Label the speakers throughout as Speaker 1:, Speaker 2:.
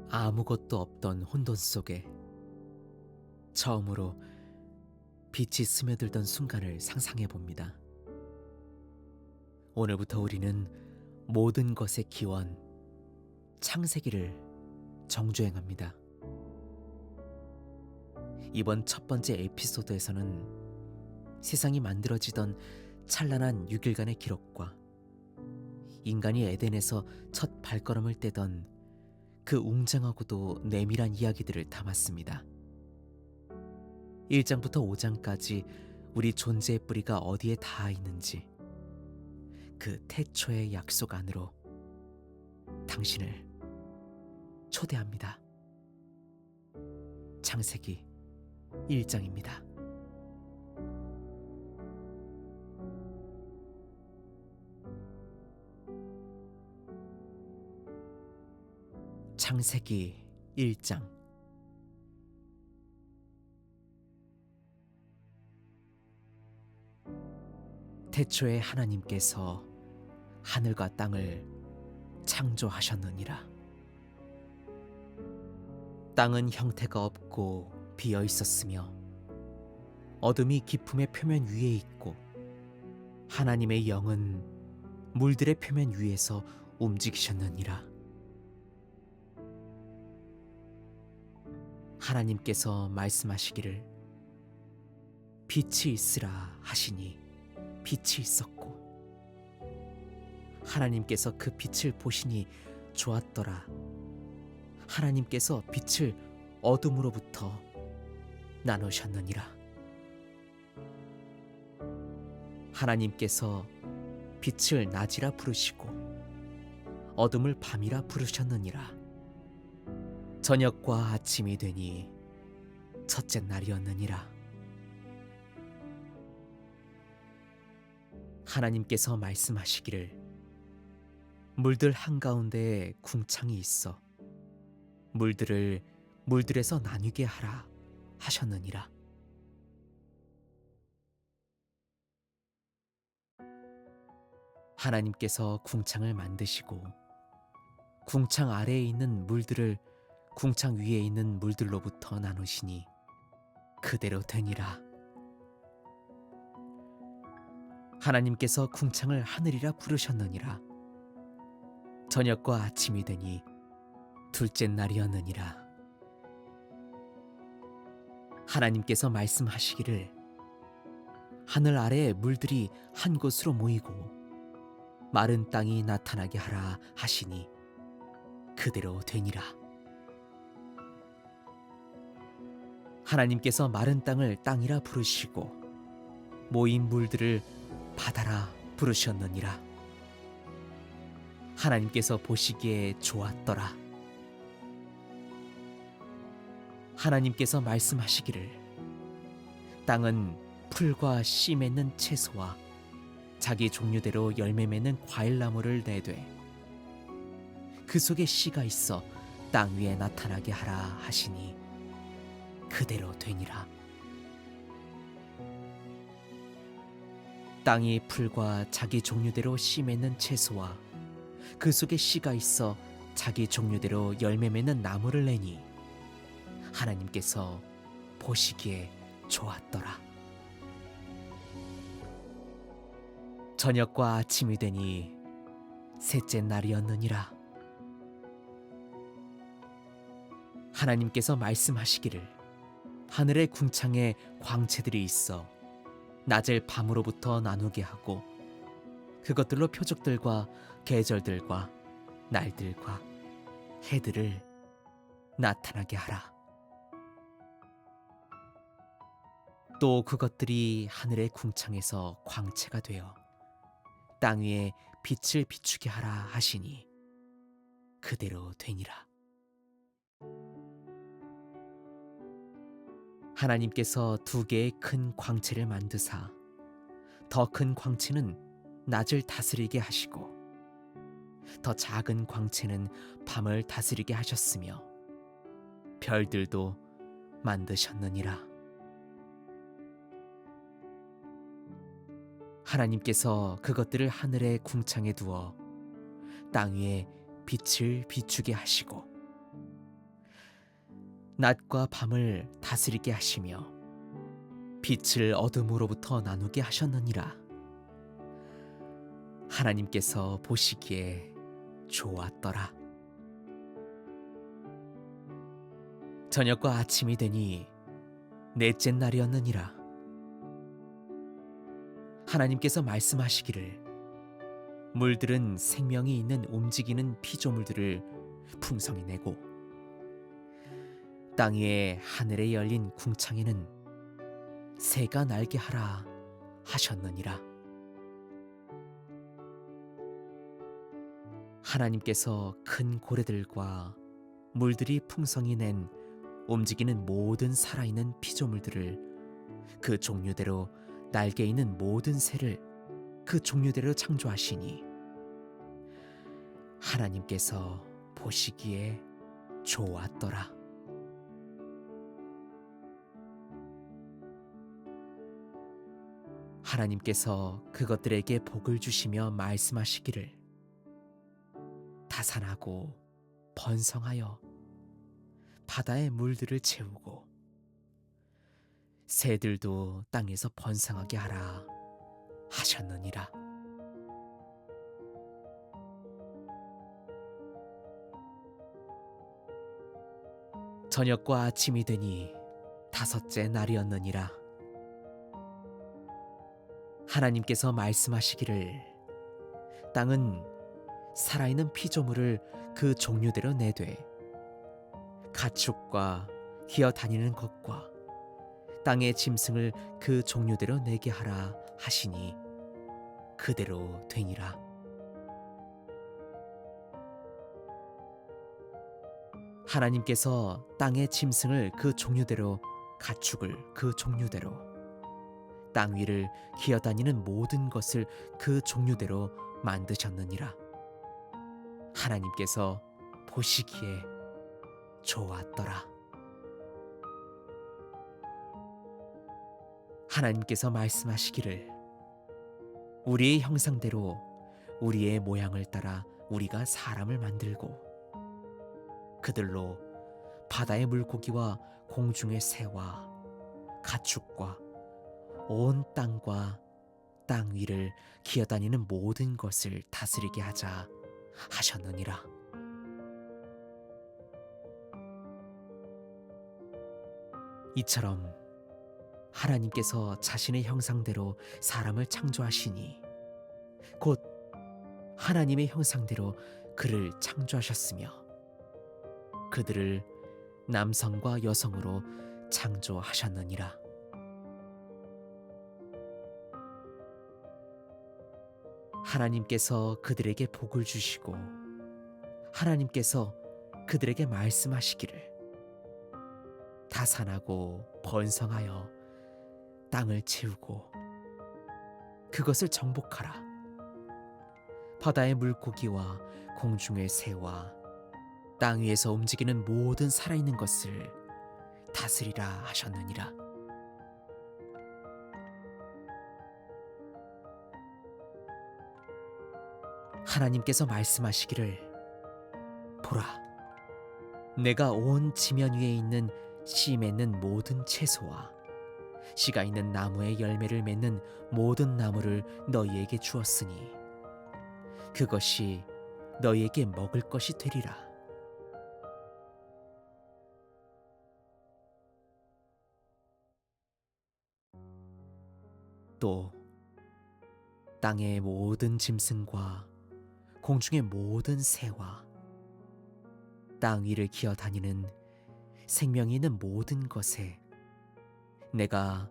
Speaker 1: 아무것도 없던 혼돈 속에 처음으로 빛이 스며들던 순간을 상상해 봅니다. 오늘부터 우리는 모든 것의 기원, 창세기를 정주행합니다. 이번 첫 번째 에피소드에서는 세상이 만들어지던 찬란한 6일간의 기록과 인간이 에덴에서 첫 발걸음을 떼던 그 웅장하고도 내밀한 이야기들을 담았습니다. 1장부터 5장까지 우리 존재의 뿌리가 어디에 닿아 있는지 그 태초의 약속 안으로 당신을 초대합니다. 창세기 1장입니다. 창세기 1장. 태초에 하나님께서 하늘과 땅을 창조하셨느니라. 땅은 형태가 없고 비어 있었으며 어둠이 깊음의 표면 위에 있고 하나님의 영은 물들의 표면 위에서 움직이셨느니라. 하나님께서 말씀하시기를 빛이 있으라 하시니 빛이 있었고 하나님께서 그 빛을 보시니 좋았더라. 하나님께서 빛을 어둠으로부터 나누셨느니라. 하나님께서 빛을 낮이라 부르시고 어둠을 밤이라 부르셨느니라. 저녁과 아침이 되니 첫째 날이었느니라. 하나님께서 말씀하시기를 물들 한가운데에 궁창이 있어 물들을 물들에서 나뉘게 하라 하셨느니라. 하나님께서 궁창을 만드시고 궁창 아래에 있는 물들을 궁창 위에 있는 물들로부터 나누시니 그대로 되니라. 하나님께서 궁창을 하늘이라 부르셨느니라. 저녁과 아침이 되니 둘째 날이었느니라. 하나님께서 말씀하시기를 하늘 아래의 물들이 한 곳으로 모이고 마른 땅이 나타나게 하라 하시니 그대로 되니라. 하나님께서 마른 땅을 땅이라 부르시고 모인 물들을 바다라 부르셨느니라. 하나님께서 보시기에 좋았더라. 하나님께서 말씀하시기를 땅은 풀과 씨 맺는 채소와 자기 종류대로 열매 맺는 과일나무를 내되 그 속에 씨가 있어 땅 위에 나타나게 하라 하시니 그대로 되니라. 땅이 풀과 자기 종류대로 씨 맺는 채소와 그 속에 씨가 있어 자기 종류대로 열매 맺는 나무를 내니 하나님께서 보시기에 좋았더라. 저녁과 아침이 되니 셋째 날이었느니라. 하나님께서 말씀하시기를 하늘의 궁창에 광채들이 있어 낮을 밤으로부터 나누게 하고 그것들로 표적들과 계절들과 날들과 해들을 나타나게 하라. 또 그것들이 하늘의 궁창에서 광채가 되어 땅 위에 빛을 비추게 하라 하시니 그대로 되니라. 하나님께서 두 개의 큰 광채를 만드사 더 큰 광채는 낮을 다스리게 하시고 더 작은 광채는 밤을 다스리게 하셨으며 별들도 만드셨느니라. 하나님께서 그것들을 하늘의 궁창에 두어 땅 위에 빛을 비추게 하시고 낮과 밤을 다스리게 하시며 빛을 어둠으로부터 나누게 하셨느니라. 하나님께서 보시기에 좋았더라. 저녁과 아침이 되니 넷째 날이었느니라. 하나님께서 말씀하시기를 물들은 생명이 있는 움직이는 피조물들을 풍성히 내고 땅 위에 하늘에 열린 궁창에는 새가 날게 하라 하셨느니라. 하나님께서 큰 고래들과 물들이 풍성히 낸 움직이는 모든 살아있는 피조물들을 그 종류대로 날개 있는 모든 새를 그 종류대로 창조하시니 하나님께서 보시기에 좋았더라. 하나님께서 그것들에게 복을 주시며 말씀하시기를 다산하고 번성하여 바다의 물들을 채우고 새들도 땅에서 번성하게 하라 하셨느니라. 저녁과 아침이 되니 다섯째 날이었느니라. 하나님께서 말씀하시기를 땅은 살아있는 피조물을 그 종류대로 내되 가축과 기어다니는 것과 땅의 짐승을 그 종류대로 내게 하라 하시니 그대로 되니라. 하나님께서 땅의 짐승을 그 종류대로 가축을 그 종류대로 땅 위를 기어다니는 모든 것을 그 종류대로 만드셨느니라. 하나님께서 보시기에 좋았더라. 하나님께서 말씀하시기를 우리의 형상대로 우리의 모양을 따라 우리가 사람을 만들고 그들로 바다의 물고기와 공중의 새와 가축과 온 땅과 땅 위를 기어다니는 모든 것을 다스리게 하자 하셨느니라. 이처럼 하나님께서 자신의 형상대로 사람을 창조하시니 곧 하나님의 형상대로 그를 창조하셨으며 그들을 남성과 여성으로 창조하셨느니라. 하나님께서 그들에게 복을 주시고 하나님께서 그들에게 말씀하시기를 다산하고 번성하여 땅을 채우고 그것을 정복하라. 바다의 물고기와 공중의 새와 땅 위에서 움직이는 모든 살아있는 것을 다스리라 하셨느니라. 하나님께서 말씀하시기를 보라, 내가 온 지면 위에 있는 씨 맺는 모든 채소와 씨가 있는 나무의 열매를 맺는 모든 나무를 너희에게 주었으니 그것이 너희에게 먹을 것이 되리라. 또 땅의 모든 짐승과 공중의 모든 새와 땅 위를 기어다니는 생명이 있는 모든 것에 내가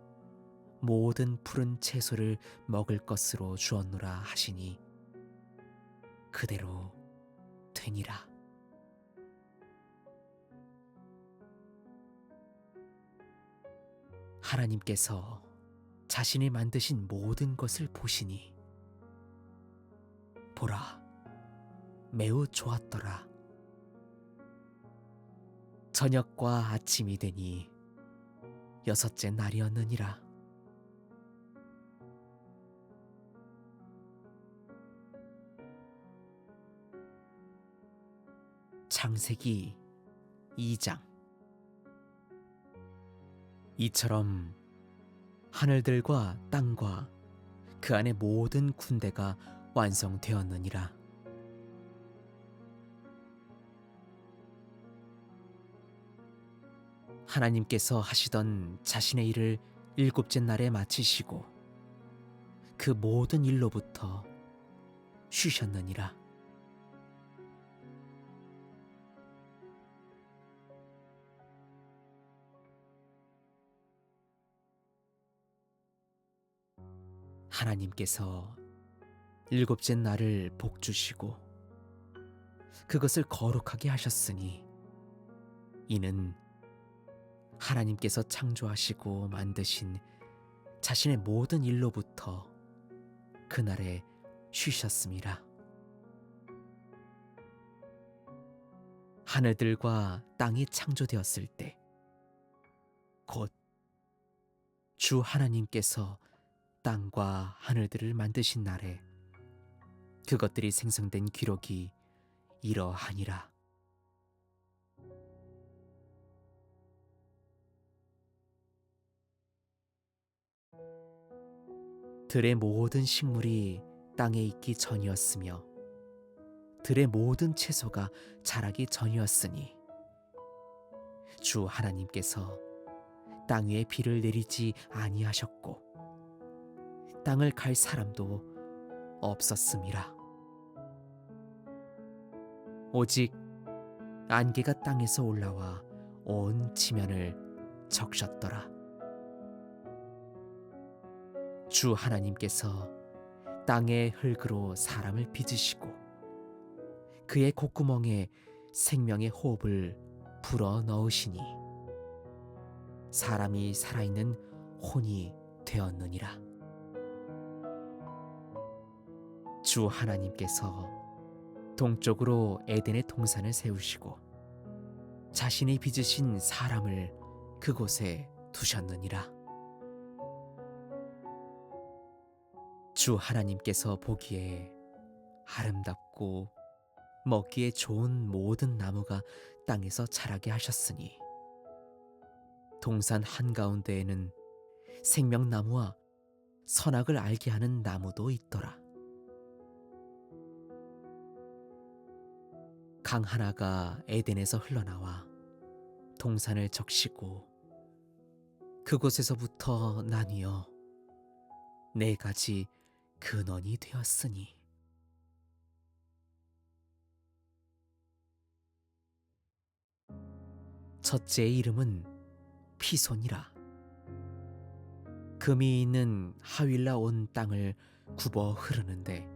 Speaker 1: 모든 푸른 채소를 먹을 것으로 주었노라 하시니 그대로 되니라. 하나님께서 자신이 만드신 모든 것을 보시니 보라, 매우 좋았더라. 저녁과 아침이 되니 여섯째 날이었느니라. 창세기 2장. 이처럼 하늘들과 땅과 그 안의 모든 군대가 완성되었느니라. 하나님께서 하시던 자신의 일을 일곱째 날에 마치시고 그 모든 일로부터 쉬셨느니라. 하나님께서 일곱째 날을 복주시고 그것을 거룩하게 하셨으니 이는 하나님께서 창조하시고 만드신 자신의 모든 일로부터 그날에 쉬셨습니다. 하늘들과 땅이 창조되었을 때 곧 주 하나님께서 땅과 하늘들을 만드신 날에 그것들이 생성된 기록이 이러하니라. 들의 모든 식물이 땅에 있기 전이었으며 들의 모든 채소가 자라기 전이었으니 주 하나님께서 땅 위에 비를 내리지 아니하셨고 땅을 갈 사람도 없었음이라. 오직 안개가 땅에서 올라와 온 지면을 적셨더라. 주 하나님께서 땅의 흙으로 사람을 빚으시고 그의 콧구멍에 생명의 호흡을 불어 넣으시니 사람이 살아있는 혼이 되었느니라. 주 하나님께서 동쪽으로 에덴의 동산을 세우시고 자신이 빚으신 사람을 그곳에 두셨느니라. 주 하나님께서 보기에 아름답고 먹기에 좋은 모든 나무가 땅에서 자라게 하셨으니 동산 한가운데에는 생명나무와 선악을 알게 하는 나무도 있더라. 강 하나가 에덴에서 흘러나와 동산을 적시고 그곳에서부터 나뉘어 네 가지 근원이 되었으니 첫째의 이름은 피손이라. 금이 있는 하윌라 온 땅을 굽어 흐르는데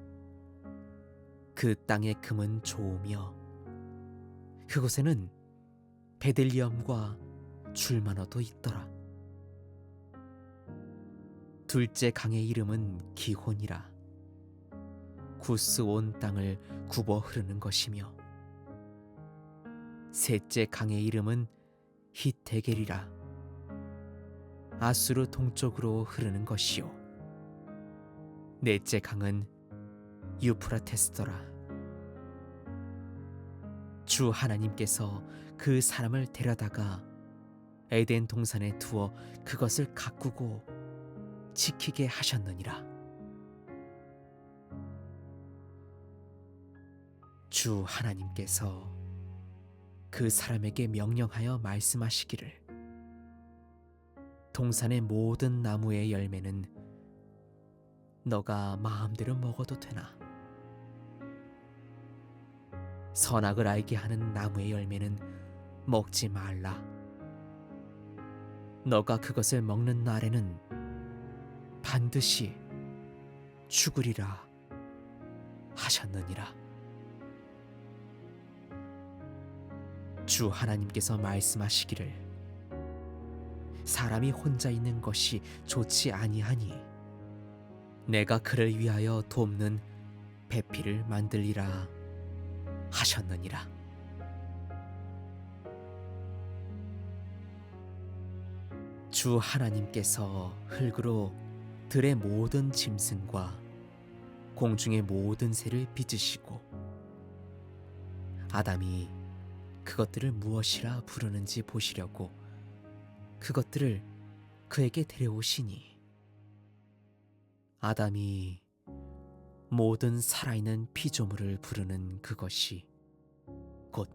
Speaker 1: 그 땅의 금은 좋으며 그곳에는 베들리엄과 줄마노도 있더라. 둘째 강의 이름은 기혼이라. 구스 온 땅을 굽어 흐르는 것이며 셋째 강의 이름은 히데겔이라. 아수르 동쪽으로 흐르는 것이요 넷째 강은 유프라테스더라. 주 하나님께서 그 사람을 데려다가 에덴 동산에 두어 그것을 가꾸고 지키게 하셨느니라. 주 하나님께서 그 사람에게 명령하여 말씀하시기를 동산의 모든 나무의 열매는 너가 마음대로 먹어도 되나 선악을 알게 하는 나무의 열매는 먹지 말라. 너가 그것을 먹는 날에는 반드시 죽으리라 하셨느니라. 주 하나님께서 말씀하시기를 사람이 혼자 있는 것이 좋지 아니하니 내가 그를 위하여 돕는 배필을 만들리라 하셨느니라. 주 하나님께서 흙으로 들의 모든 짐승과 공중의 모든 새를 빚으시고 아담이 그것들을 무엇이라 부르는지 보시려고 그것들을 그에게 데려오시니 아담이 모든 살아있는 피조물을 부르는 그것이 곧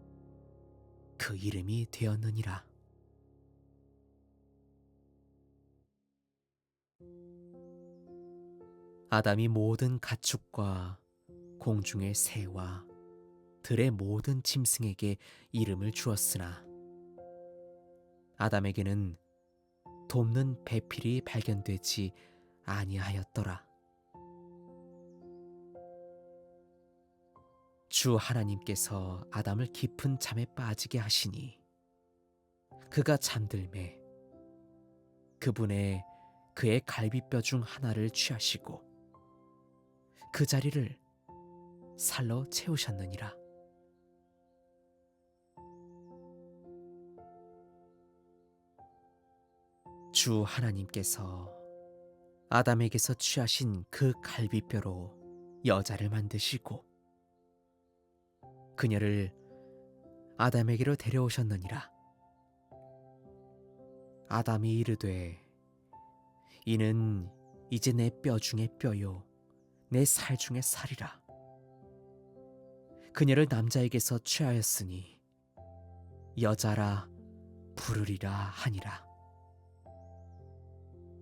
Speaker 1: 그 이름이 되었느니라. 아담이 모든 가축과 공중의 새와 들의 모든 짐승에게 이름을 주었으나 아담에게는 돕는 배필이 발견되지 아니하였더라. 주 하나님께서 아담을 깊은 잠에 빠지게 하시니 그가 잠들매 그분의 그의 갈비뼈 중 하나를 취하시고 그 자리를 살로 채우셨느니라. 주 하나님께서 아담에게서 취하신 그 갈비뼈로 여자를 만드시고 그녀를 아담에게로 데려오셨느니라. 아담이 이르되 이는 이제 내 뼈 중에 뼈요 내 살 중에 살이라. 그녀를 남자에게서 취하였으니 여자라 부르리라 하니라.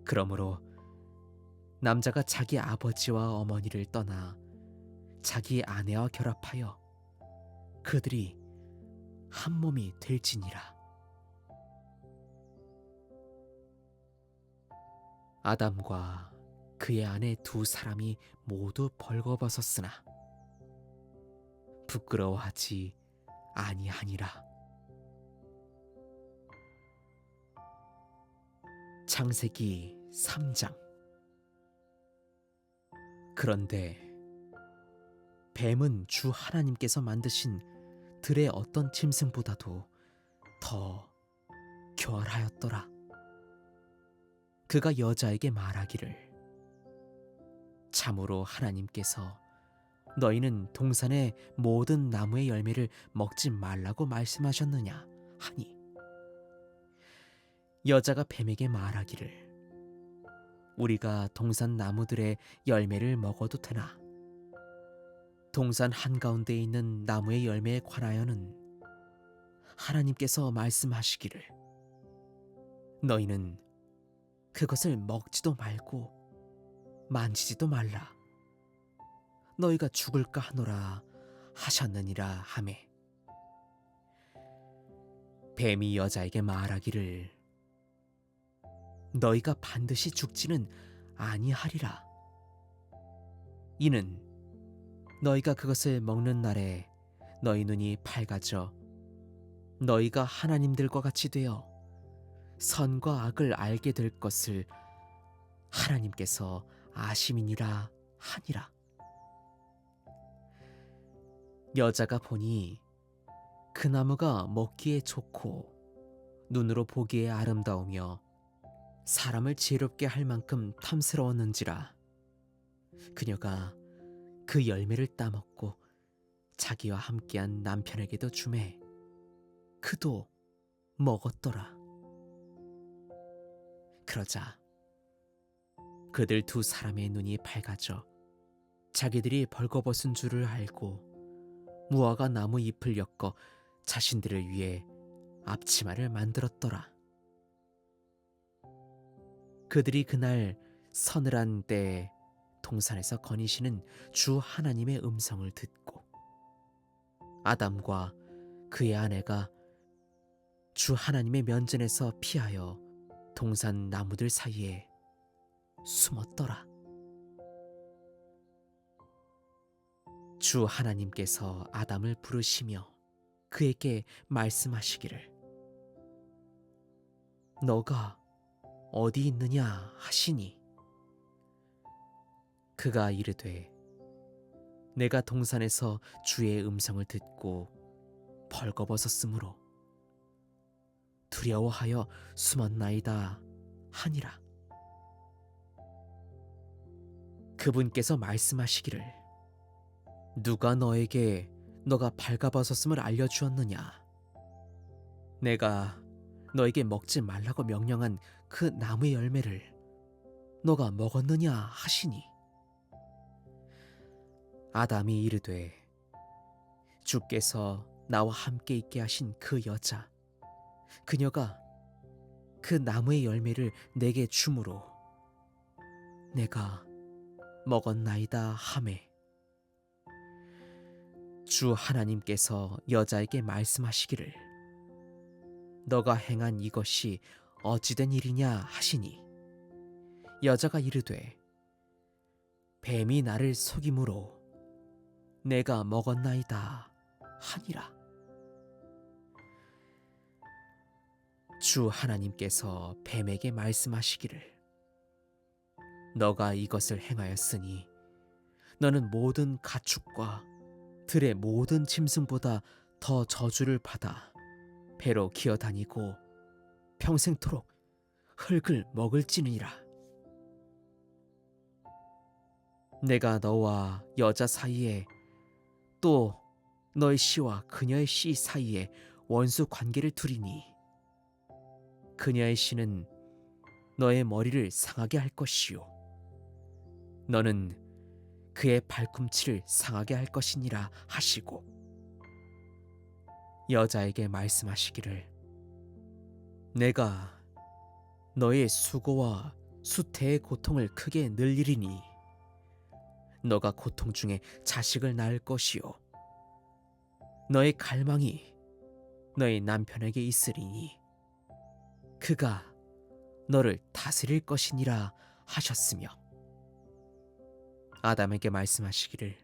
Speaker 1: 그러므로 남자가 자기 아버지와 어머니를 떠나 자기 아내와 결합하여 그들이 한 몸이 될지니라. 아담과 그의 아내 두 사람이 모두 벌거벗었으나 부끄러워하지 아니하니라. 창세기 3장. 그런데 뱀은 주 하나님께서 만드신 들의 어떤 짐승보다도 더 교활하였더라. 그가 여자에게 말하기를 참으로 하나님께서 너희는 동산의 모든 나무의 열매를 먹지 말라고 말씀하셨느냐 하니 여자가 뱀에게 말하기를 우리가 동산 나무들의 열매를 먹어도 되나? 동산 한가운데에 있는 나무의 열매에 관하여는 하나님께서 말씀하시기를 너희는 그것을 먹지도 말고 만지지도 말라. 너희가 죽을까 하노라 하셨느니라 하매 뱀이 여자에게 말하기를 너희가 반드시 죽지는 아니하리라. 이는 너희가 그것을 먹는 날에 너희 눈이 밝아져 너희가 하나님들과 같이 되어 선과 악을 알게 될 것을 하나님께서 아심이니라 하니라. 여자가 보니 그 나무가 먹기에 좋고 눈으로 보기에 아름다우며 사람을 지혜롭게 할 만큼 탐스러웠는지라 그녀가 그 열매를 따먹고 자기와 함께한 남편에게도 주매 그도 먹었더라. 그러자 그들 두 사람의 눈이 밝아져 자기들이 벌거벗은 줄을 알고 무화과 나무 잎을 엮어 자신들을 위해 앞치마를 만들었더라. 그들이 그날 서늘한 때에 동산에서 거니시는 주 하나님의 음성을 듣고 아담과 그의 아내가 주 하나님의 면전에서 피하여 동산 나무들 사이에 숨었더라. 주 하나님께서 아담을 부르시며 그에게 말씀하시기를 너가 어디 있느냐 하시니 그가 이르되 내가 동산에서 주의 음성을 듣고 벌거벗었으므로 두려워하여 숨었나이다 하니라. 그분께서 말씀하시기를 누가 너에게 너가 벌거벗었음을 알려주었느냐? 내가 너에게 먹지 말라고 명령한 그 나무의 열매를 너가 먹었느냐 하시니 아담이 이르되 주께서 나와 함께 있게 하신 그 여자 그녀가 그 나무의 열매를 내게 주므로 내가 먹었나이다 하매 주 하나님께서 여자에게 말씀하시기를 너가 행한 이것이 어찌된 일이냐 하시니 여자가 이르되 뱀이 나를 속임으로 내가 먹었나이다 하니라. 주 하나님께서 뱀에게 말씀하시기를 너가 이것을 행하였으니 너는 모든 가축과 들의 모든 짐승보다 더 저주를 받아 배로 기어다니고 평생토록 흙을 먹을지니라. 내가 너와 여자 사이에 또 너의 씨와 그녀의 씨 사이에 원수 관계를 두리니 그녀의 씨는 너의 머리를 상하게 할 것이요 너는 그의 발꿈치를 상하게 할 것이니라 하시고 여자에게 말씀하시기를 내가 너의 수고와 수태의 고통을 크게 늘리리니 너가 고통 중에 자식을 낳을 것이요 너의 갈망이 너의 남편에게 있으리니 그가 너를 다스릴 것이니라 하셨으며 아담에게 말씀하시기를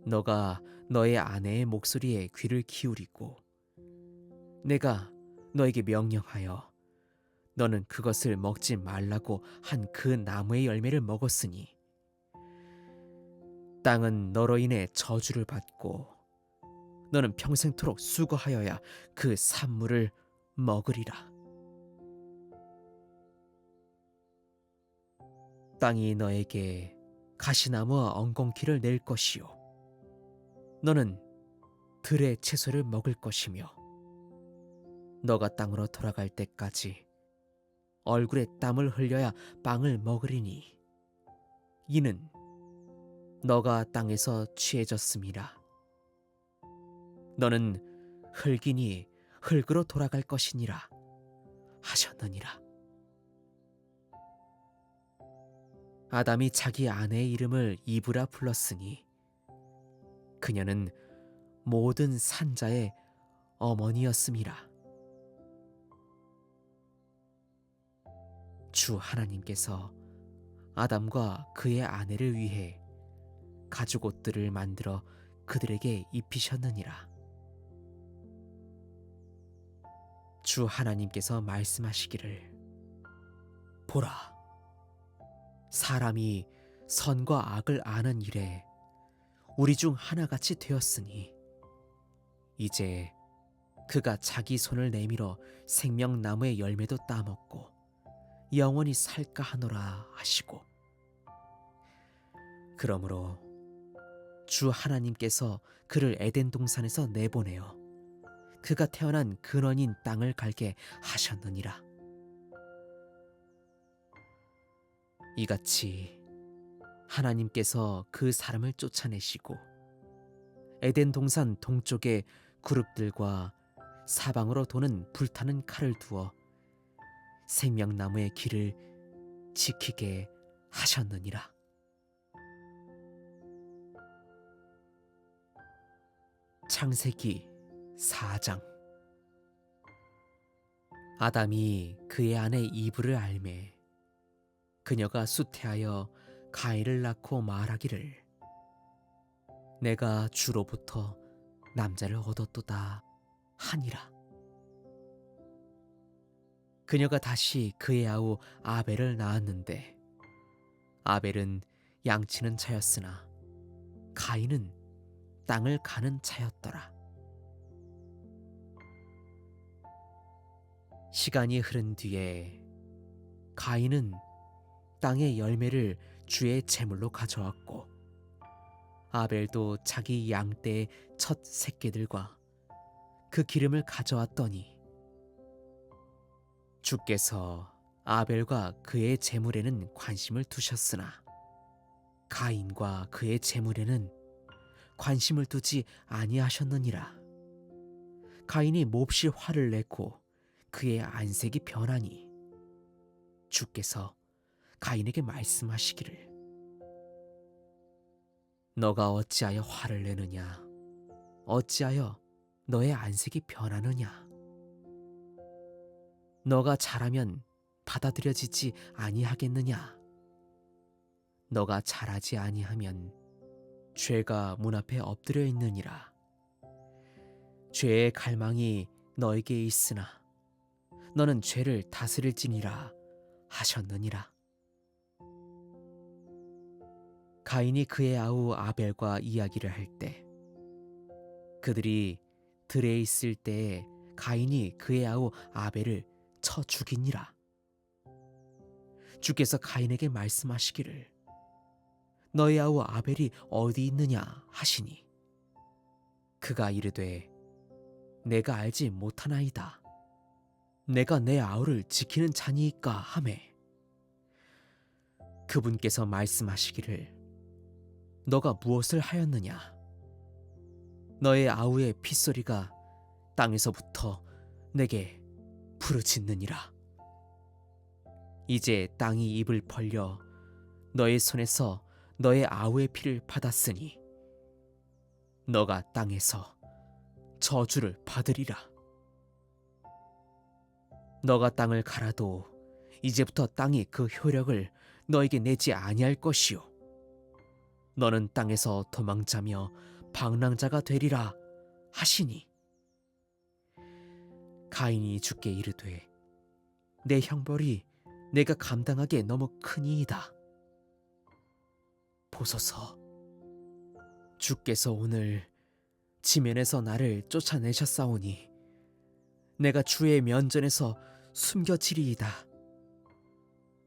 Speaker 1: 너가 너의 아내의 목소리에 귀를 기울이고 내가 너에게 명령하여 너는 그것을 먹지 말라고 한 그 나무의 열매를 먹었으니 땅은 너로 인해 저주를 받고 너는 평생토록 수고하여야 그 산물을 먹으리라. 땅이 너에게 가시나무와 엉겅퀴를 낼 것이요 너는 들의 채소를 먹을 것이며 너가 땅으로 돌아갈 때까지 얼굴에 땀을 흘려야 빵을 먹으리니 이는 너가 땅에서 취해졌음이라. 너는 흙이니 흙으로 돌아갈 것이니라 하셨느니라. 아담이 자기 아내의 이름을 이브라 불렀으니 그녀는 모든 산자의 어머니였음이라. 주 하나님께서 아담과 그의 아내를 위해 가죽 옷들을 만들어 그들에게 입히셨느니라. 주 하나님께서 말씀하시기를 보라 사람이 선과 악을 아는 일에 우리 중 하나같이 되었으니 이제 그가 자기 손을 내밀어 생명나무의 열매도 따먹고 영원히 살까 하노라 하시고 그러므로 주 하나님께서 그를 에덴 동산에서 내보내어 그가 태어난 근원인 땅을 갈게 하셨느니라. 이같이 하나님께서 그 사람을 쫓아내시고 에덴 동산 동쪽에 그룹들과 사방으로 도는 불타는 칼을 두어 생명나무의 길을 지키게 하셨느니라. 창세기 4장. 아담이 그의 아내 이브를 알매 그녀가 수태하여 가인을 낳고 말하기를 내가 주로부터 남자를 얻었도다 하니라. 그녀가 다시 그의 아우 아벨을 낳았는데 아벨은 양치는 자였으나 가인은 땅을 가는 자였더라. 시간이 흐른 뒤에 가인은 땅의 열매를 주의 제물로 가져왔고 아벨도 자기 양떼의 첫 새끼들과 그 기름을 가져왔더니 주께서 아벨과 그의 제물에는 관심을 두셨으나 가인과 그의 제물에는 관심을 두지 아니하셨느니라. 가인이 몹시 화를 내고 그의 안색이 변하니 주께서 가인에게 말씀하시기를 너가 어찌하여 화를 내느냐? 어찌하여 너의 안색이 변하느냐? 너가 잘하면 받아들여지지 아니하겠느냐? 너가 잘하지 아니하면 죄가 문 앞에 엎드려 있느니라. 죄의 갈망이 너에게 있으나 너는 죄를 다스릴지니라 하셨느니라. 가인이 그의 아우 아벨과 이야기를 할 때 그들이 들에 있을 때에 가인이 그의 아우 아벨을 쳐 죽이니라. 주께서 가인에게 말씀하시기를 너의 아우 아벨이 어디 있느냐 하시니 그가 이르되 내가 알지 못하나이다. 내가 내 아우를 지키는 자니이까 하매 그분께서 말씀하시기를 너가 무엇을 하였느냐? 너의 아우의 핏소리가 땅에서부터 내게 부르짖느니라. 이제 땅이 입을 벌려 너의 손에서 너의 아우의 피를 받았으니 너가 땅에서 저주를 받으리라. 너가 땅을 갈아도 이제부터 땅이 그 효력을 너에게 내지 아니할 것이요 너는 땅에서 도망자며 방랑자가 되리라 하시니 가인이 주께 이르되 내 형벌이 내가 감당하기에 너무 크니이다. 보소서 주께서 오늘 지면에서 나를 쫓아내셨사오니 내가 주의 면전에서 숨겨지리이다.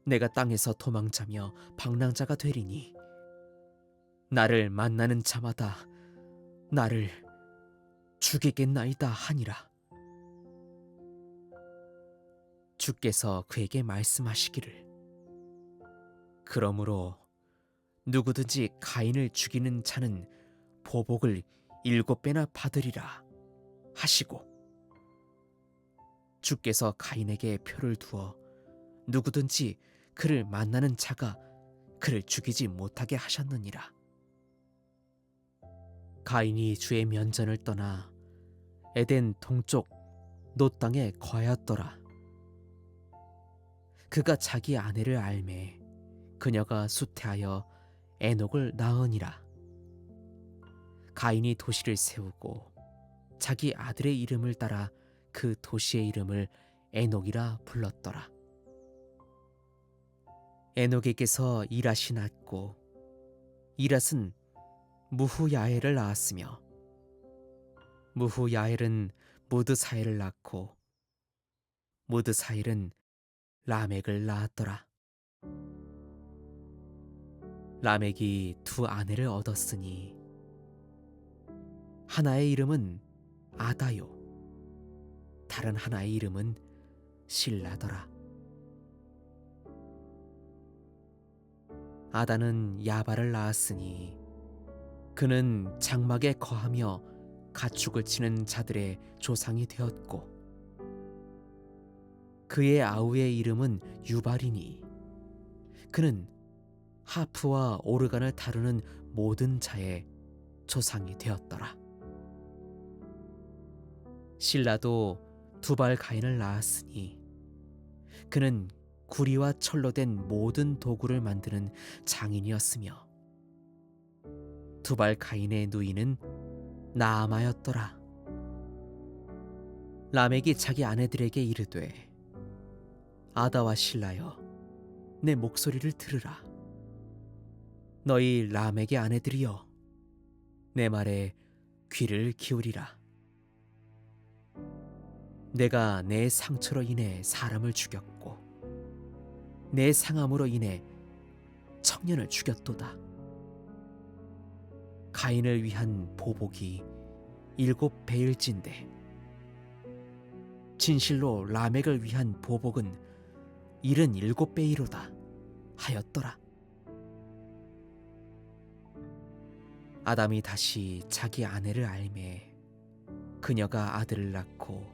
Speaker 1: 내가 땅에서 도망자며 방랑자가 되리니 나를 만나는 자마다 나를 죽이겠나이다 하니라. 주께서 그에게 말씀하시기를 그러므로 누구든지 가인을 죽이는 자는 보복을 7배나 받으리라 하시고 주께서 가인에게 표를 두어 누구든지 그를 만나는 자가 그를 죽이지 못하게 하셨느니라. 가인이 주의 면전을 떠나 에덴 동쪽 놋 땅에 거하였더라. 그가 자기 아내를 알매 그녀가 수태하여 에녹을 낳으니라. 가인이 도시를 세우고 자기 아들의 이름을 따라 그 도시의 이름을 에녹이라 불렀더라. 에녹에게서 이랏이 낳고 이랏은 무후야엘을 낳았으며 무후야엘은 무드사엘을 낳고 무드사엘은 라멕을 낳았더라. 라멕이 두 아내를 얻었으니 하나의 이름은 아다요 다른 하나의 이름은 실라더라. 아다는 야발을 낳았으니 그는 장막에 거하며 가축을 치는 자들의 조상이 되었고 그의 아우의 이름은 유발이니 그는 하프와 오르간을 다루는 모든 자의 조상이 되었더라. 실라도 두발 가인을 낳았으니 그는 구리와 철로 된 모든 도구를 만드는 장인이었으며 두발 가인의 누이는 나아마였더라. 라멕이 자기 아내들에게 이르되 아다와 실라여 내 목소리를 들으라. 너희 라멕의 아내들이여 내 말에 귀를 기울이라. 내가 내 상처로 인해 사람을 죽였고 내 상함으로 인해 청년을 죽였도다. 가인을 위한 보복이 7배일진데 진실로 라멕을 위한 보복은 일흔 일곱 배이로다 하였더라. 아담이 다시 자기 아내를 알매 그녀가 아들을 낳고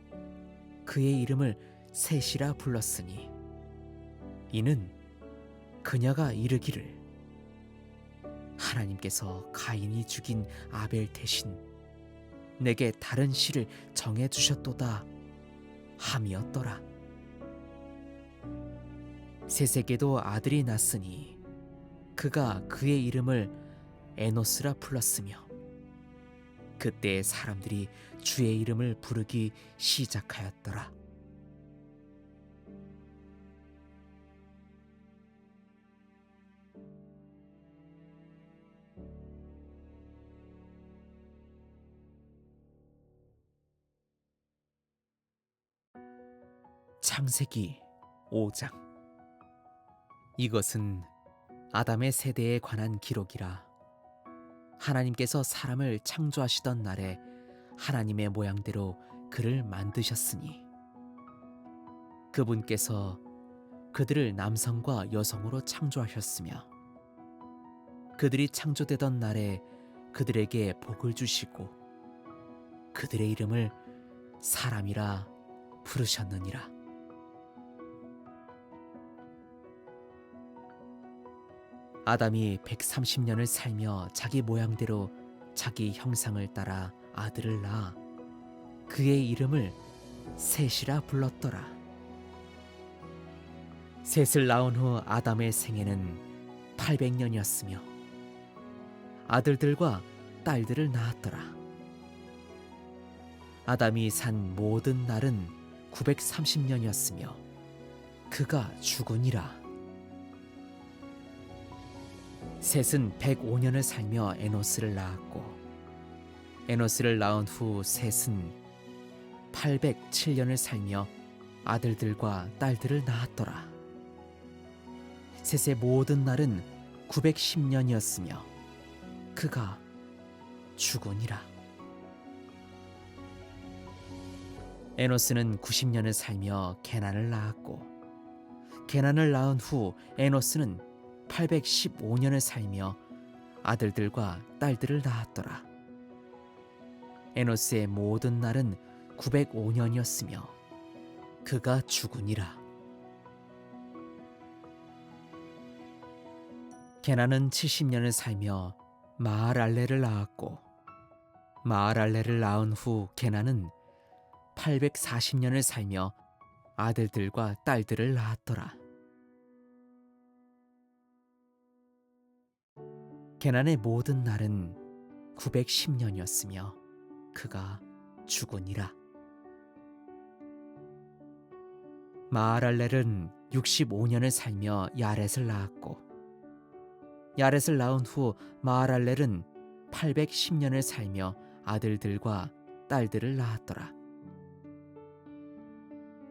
Speaker 1: 그의 이름을 셋이라 불렀으니 이는 그녀가 이르기를 하나님께서 가인이 죽인 아벨 대신 내게 다른 씨를 정해 주셨도다 함이었더라. 셋에게도 아들이 낳았으니 그가 그의 이름을 에노스라 불렀으며 그때 사람들이 주의 이름을 부르기 시작하였더라. 창세기 5장. 이것은 아담의 세대에 관한 기록이라. 하나님께서 사람을 창조하시던 날에 하나님의 모양대로 그를 만드셨으니 그분께서 그들을 남성과 여성으로 창조하셨으며 그들이 창조되던 날에 그들에게 복을 주시고 그들의 이름을 사람이라 부르셨느니라. 아담이 130년을 살며 자기 모양대로 자기 형상을 따라 아들을 낳아 그의 이름을 셋이라 불렀더라. 셋을 낳은 후 아담의 생애는 800년이었으며 아들들과 딸들을 낳았더라. 아담이 산 모든 날은 930년이었으며 그가 죽으니라. 셋은 105년을 살며 에노스를 낳았고 에노스를 낳은 후 셋은 807년을 살며 아들들과 딸들을 낳았더라. 셋의 모든 날은 910년이었으며 그가 죽으니라. 에노스는 90년을 살며 게난을 낳았고 게난을 낳은 후 에노스는 815년을 살며 아들들과 딸들을 낳았더라. 에노스의 모든 날은 905년이었으며 그가 죽으니라. 게난은 70년을 살며 마할알레를 낳았고 마할알레를 낳은 후 게난은 840년을 살며 아들들과 딸들을 낳았더라. 게난의 모든 날은 910년이었으며 그가 죽으니라. 마할알렐은 65년을 살며 야렛을 낳았고 야렛을 낳은 후 마할알렐은 810년을 살며 아들들과 딸들을 낳았더라.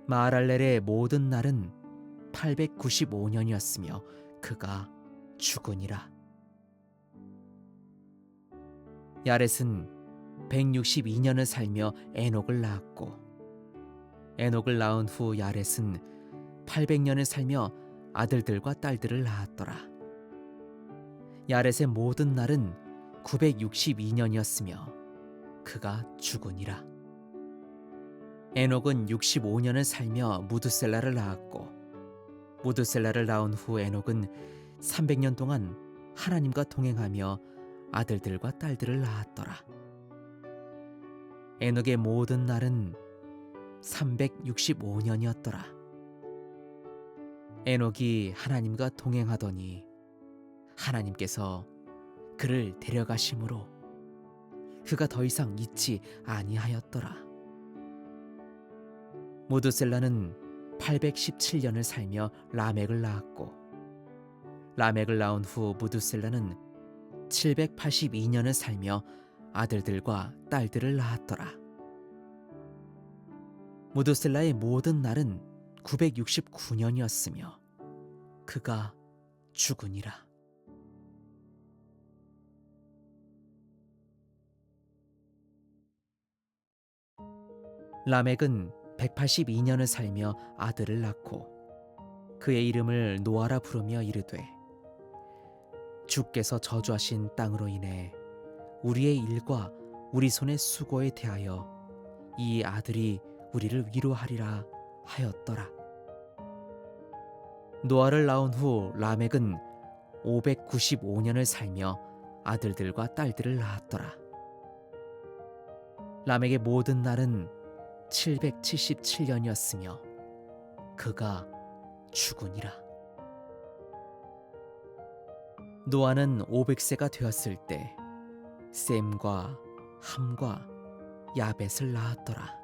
Speaker 1: 마할알렐의 모든 날은 895년이었으며 그가 죽으니라. 야렛은 162년을 살며 에녹을 낳았고 에녹을 낳은 후 야렛은 800년을 살며 아들들과 딸들을 낳았더라. 야렛의 모든 날은 962년이었으며 그가 죽으니라. 에녹은 65년을 살며 무드셀라를 낳았고 무드셀라를 낳은 후 에녹은 300년 동안 하나님과 동행하며 아들들과 딸들을 낳았더라. 에녹의 모든 날은 365년이었더라. 에녹이 하나님과 동행하더니 하나님께서 그를 데려가심으로 그가 더 이상 있지 아니하였더라. 무드셀라는 817년을 살며 라멕을 낳았고 라멕을 낳은 후 무드셀라는 782년을 살며 아들들과 딸들을 낳았더라. 무드셀라의 모든 날은 969년이었으며 그가 죽으니라. 라멕은 182년을 살며 아들을 낳고 그의 이름을 노아라 부르며 이르되 주께서 저주하신 땅으로 인해 우리의 일과 우리 손의 수고에 대하여 이 아들이 우리를 위로하리라 하였더라. 노아를 낳은 후 라멕은 595년을 살며 아들들과 딸들을 낳았더라. 라멕의 모든 날은 777년이었으며 그가 죽으니라. 노아는 500세가 되었을 때 셈과 함과 야벳을 낳았더라.